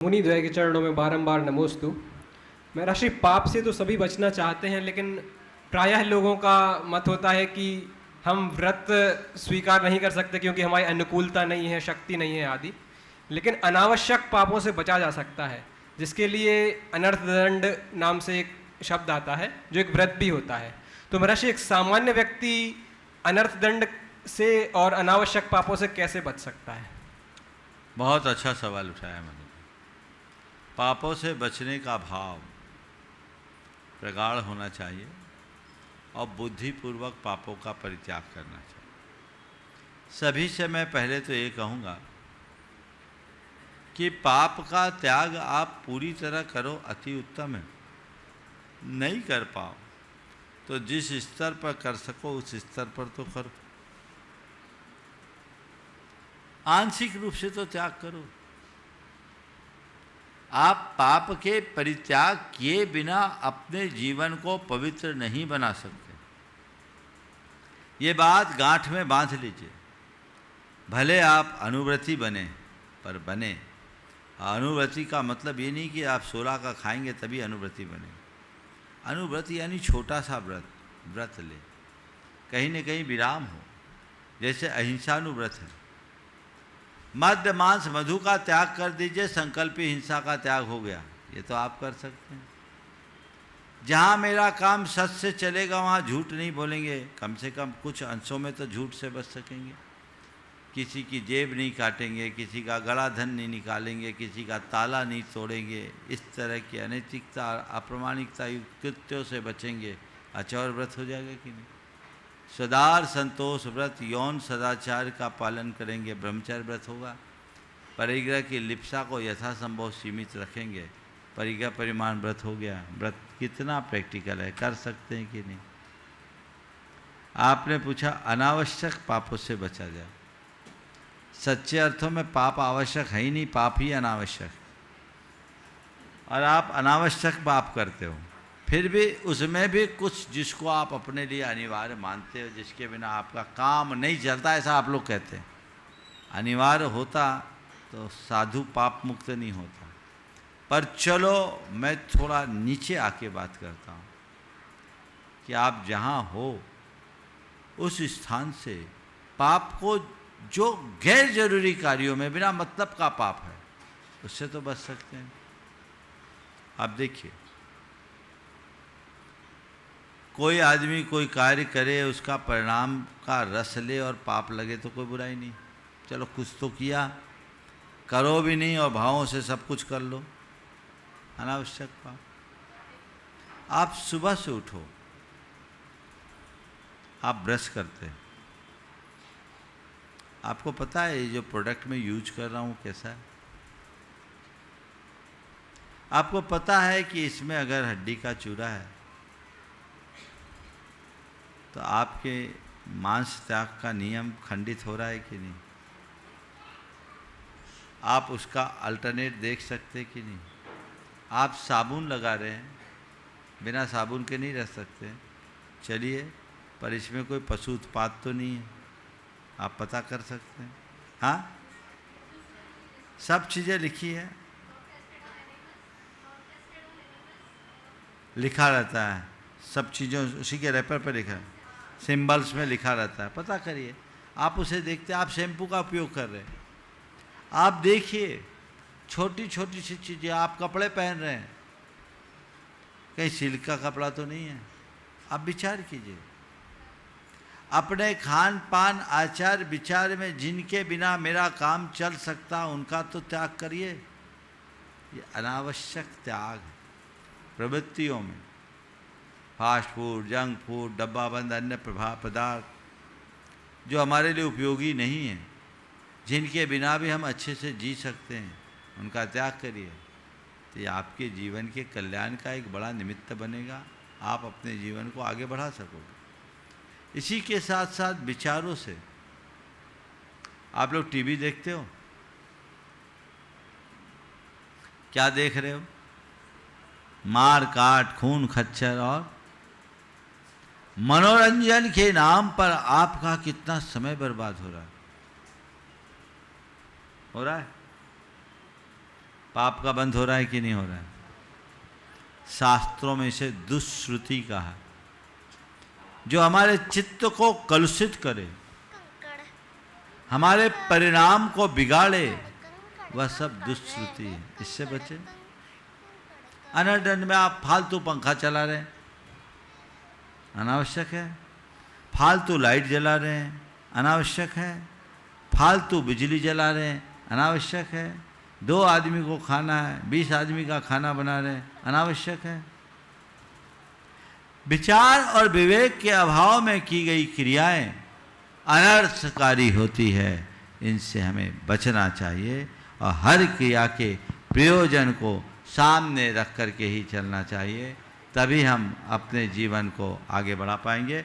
मुनिद्वय के चरणों में बारंबार नमोस्तु। मैं राशि पाप से तो सभी बचना चाहते हैं, लेकिन प्रायः लोगों का मत होता है कि हम व्रत स्वीकार नहीं कर सकते क्योंकि हमारी अनुकूलता नहीं है, शक्ति नहीं है आदि। लेकिन अनावश्यक पापों से बचा जा सकता है, जिसके लिए अनर्थ दंड नाम से एक शब्द आता है, जो एक व्रत भी होता है। तो महर्षि, एक सामान्य व्यक्ति अनर्थ दंड से और अनावश्यक पापों से कैसे बच सकता है? बहुत अच्छा सवाल उठाया मैंने। पापों से बचने का भाव प्रगाढ़ होना चाहिए और बुद्धिपूर्वक पापों का परित्याग करना चाहिए। सभी से मैं पहले तो ये कहूँगा कि पाप का त्याग आप पूरी तरह करो, अति उत्तम है। नहीं कर पाओ तो जिस स्तर पर कर सको उस स्तर पर तो करो। आंशिक रूप से तो त्याग करो। आप पाप के परित्याग किए बिना अपने जीवन को पवित्र नहीं बना सकते। ये बात गांठ में बांध लीजिए। भले आप अनुव्रती बने, पर बने। अनुव्रती का मतलब ये नहीं कि आप 16 का खाएंगे तभी अनुव्रती बने। अनुव्रती यानी छोटा सा व्रत ले, कहीं न कहीं विराम हो। जैसे अहिंसानुव्रत है। मद्य मांस मधु का त्याग कर दीजिए, संकल्पी हिंसा का त्याग हो गया। ये तो आप कर सकते हैं। जहाँ मेरा काम सच से चलेगा वहाँ झूठ नहीं बोलेंगे, कम से कम कुछ अंशों में तो झूठ से बच सकेंगे। किसी की जेब नहीं काटेंगे, किसी का गला धन नहीं निकालेंगे, किसी का ताला नहीं तोड़ेंगे। इस तरह की अनैतिकता, अप्रामाणिकता युक्त कृत्यों से बचेंगे। आचौर व्रत हो जाएगा कि नहीं? सदार संतोष व्रत, यौन सदाचार का पालन करेंगे, ब्रह्मचर्य व्रत होगा। परिग्रह की लिप्सा को यथासंभव सीमित रखेंगे, परिग्रह परिमाण व्रत हो गया। व्रत कितना प्रैक्टिकल है, कर सकते हैं कि नहीं? आपने पूछा अनावश्यक पापों से बचा जाए। सच्चे अर्थों में पाप आवश्यक है ही नहीं, पाप ही अनावश्यक। और आप अनावश्यक पाप करते हो, फिर भी उसमें भी कुछ जिसको आप अपने लिए अनिवार्य मानते हो, जिसके बिना आपका काम नहीं चलता, ऐसा आप लोग कहते हैं। अनिवार्य होता तो साधु पाप मुक्त नहीं होता। पर चलो मैं थोड़ा नीचे आके बात करता हूँ कि आप जहाँ हो उस स्थान से पाप को, जो गैर जरूरी कार्यों में बिना मतलब का पाप है, उससे तो बच सकते हैं। आप देखिए, कोई आदमी कोई कार्य करे, उसका परिणाम का रस ले और पाप लगे तो कोई बुराई नहीं। चलो कुछ तो किया, करो भी नहीं और भावों से सब कुछ कर लो, अनावश्यक पाप। आप सुबह से उठो, आप ब्रश करते हैं, आपको पता है ये जो प्रोडक्ट मैं यूज कर रहा हूँ कैसा है? आपको पता है कि इसमें अगर हड्डी का चूरा है तो आपके मांस त्याग का नियम खंडित हो रहा है कि नहीं? आप उसका अल्टरनेट देख सकते कि नहीं? आप साबुन लगा रहे हैं, बिना साबुन के नहीं रह सकते। चलिए, पर इसमें कोई पशु उत्पाद तो नहीं है, आप पता कर सकते हैं। हाँ, सब चीज़ें लिखी है, लिखा रहता है, सब चीज़ों उसी के रैपर पर लिखा है, सिंबल्स में लिखा रहता है। पता करिए, आप उसे देखते हैं। आप शैम्पू का उपयोग कर रहे हैं, आप देखिए छोटी छोटी सी चीज़ें। आप कपड़े पहन रहे हैं, कहीं सिल्क का कपड़ा तो नहीं है? आप विचार कीजिए। अपने खान पान आचार विचार में जिनके बिना मेरा काम चल सकता, उनका तो त्याग करिए। ये अनावश्यक त्याग है। प्रवृत्तियों में फास्ट फूड, जंक फूड, डब्बा बंद अन्य प्रभाव पदार्थ जो हमारे लिए उपयोगी नहीं है, जिनके बिना भी हम अच्छे से जी सकते हैं, उनका त्याग करिए। तो ये आपके जीवन के कल्याण का एक बड़ा निमित्त बनेगा। आप अपने जीवन को आगे बढ़ा सकोगे। इसी के साथ साथ विचारों से। आप लोग टीवी देखते हो, क्या देख रहे हो? मार काट, खून खच्चर और मनोरंजन के नाम पर आपका कितना समय बर्बाद हो रहा है। पाप का बंध हो रहा है कि नहीं हो रहा है? शास्त्रों में इसे दुष्श्रुति कहा है। जो हमारे चित्त को कलुषित करे, हमारे परिणाम को बिगाड़े, वह सब दुष्श्रुति है। इससे बचे। अनडन में आप फालतू पंखा चला रहे हैं, अनावश्यक है। फालतू लाइट जला रहे हैं, अनावश्यक है। फालतू बिजली जला रहे हैं, अनावश्यक है। 2 आदमी को खाना है, 20 आदमी का खाना बना रहे हैं, अनावश्यक है। विचार और विवेक के अभाव में की गई क्रियाएं अनर्थकारी होती है। इनसे हमें बचना चाहिए और हर क्रिया के प्रयोजन को सामने रख कर के ही चलना चाहिए। तभी हम अपने जीवन को आगे बढ़ा पाएंगे।